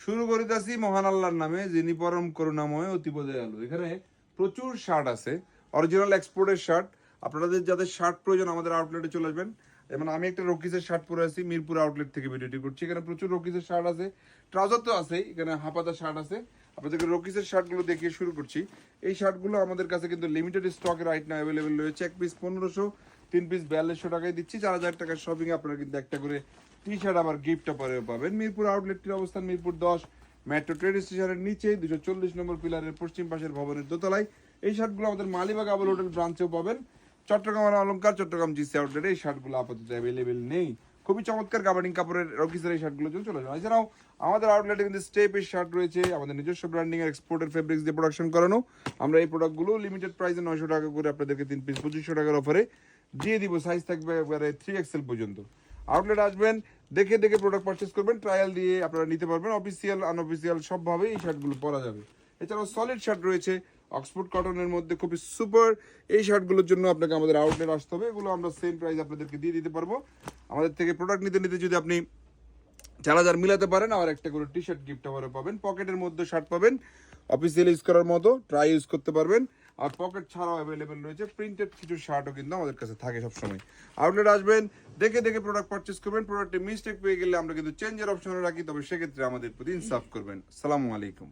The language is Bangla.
শুরু করিতেছি মহান আল্লাহর নামে, যিনি পরম করুণাময় অতিব দয়ালু। এখানে প্রচুর শার্ট আছে, অরিজিনাল এক্সপোর্টের শার্ট। আপনাদের যাদের শার্ট প্রয়োজন আমাদের আউটলেটে চলে আসবেন। যেমন আমি একটা রকিসের শার্ট পরে আছি, মিরপুর আউটলেট থেকে ভিডিওটি করছি। এখানে প্রচুর রকিসের শার্ট আছে, ট্রাউজার তো আছেই, এখানে হাফাতা শার্ট আছে। আপনাদেরকে রকিসের শার্টগুলো দেখিয়ে শুরু করছি। এই শার্টগুলো আমাদের কাছে কিন্তু লিমিটেড স্টকে রাইট নাও অ্যাভেলেবেল রয়েছে। এক পিস 1500, 3 পিস 4200 টাকায় দিচ্ছি। 4000 টাকার শপিং আপনারা কিন্তু একটা করে টি শার্ট আবার গিফট পরেও পাবেন। মিরপুর আউটলেটটির অবস্থান মিরপুর 10 মেট্রো ট্রেন স্টেশনের নিচে 240 নম্বর পিলারের পশ্চিম পাশের ভবনের দোতলায়। এই শার্টগুলো আমাদের মালিবাগ আবুল হোটেল ব্রাঞ্চেও পাবেন। চট্টগ্রাম অলংকার, চট্টগ্রাম জিসি আউটলেটে এই শার্টগুলো আপাতত অ্যাভেলেবেল নেই। খুবই চমৎকার গাবার্ডিং কাপড়ের রকিসের এই শার্টগুলো চলে যাবে। এছাড়াও আমাদের আউটলেটে কিন্তু স্টেপের শার্ট রয়েছে, আমাদের নিজস্ব ব্র্যান্ডিং এর এক্সপোর্টের ফেব্রিক্স দিয়ে প্রোডাকশন করানো। আমরা এই প্রোডাক্টগুলো লিমিটেড প্রাইসে 900 টাকা করে আপনাদেরকে 3 পিস 2500 টাকার অফারে দিয়ে দিব। সাইজ থাকবে একবারে 3XL পর্যন্ত। আউটলেট আসবেন, দেখে দেখে প্রোডাক্ট পারচেস করবেন, ট্রায়াল দিয়ে আপনারা নিতে পারবেন। অফিসিয়াল আনঅফিসিয়াল সবভাবে এই শার্টগুলো পরা যাবে। এছাড়াও সলিড শার্ট রয়েছে অক্সফোর্ড কটনের মধ্যে, খুবই সুপার। এই শার্টগুলোর জন্য আপনাকে আমাদের আউটলেট আসতে হবে। এগুলো আমরা সেম প্রাইস আপনাদেরকে দিয়ে দিতে পারবো। আমাদের থেকে প্রোডাক্ট নিতে নিতে যদি আপনি 4000 মিলাতে পারেন, আবার একটা করে টি শার্ট গিফট আবারও পাবেন। পকেটের মধ্যে শার্ট পাবেন, অফিসিয়াল ইউজ করার মতো ট্রাই ইউজ করতে পারবেন। আর পকেট ছাড়াও অ্যাভেলেবেল রয়েছে প্রিন্টেড কিছু শার্টও কিন্তু আমাদের কাছে থাকে সবসময়। আউটলেট আসবেন, দেখে দেখে প্রোডাক্ট পারচেস করবেন। প্রোডাক্টে মিস্টেক পেয়ে গেলে আমরা কিন্তু চেঞ্জের অপশনে রাখি, তবে সেক্ষেত্রে আমাদের প্রতি ইনসাফ করবেন। সালামু আলাইকুম।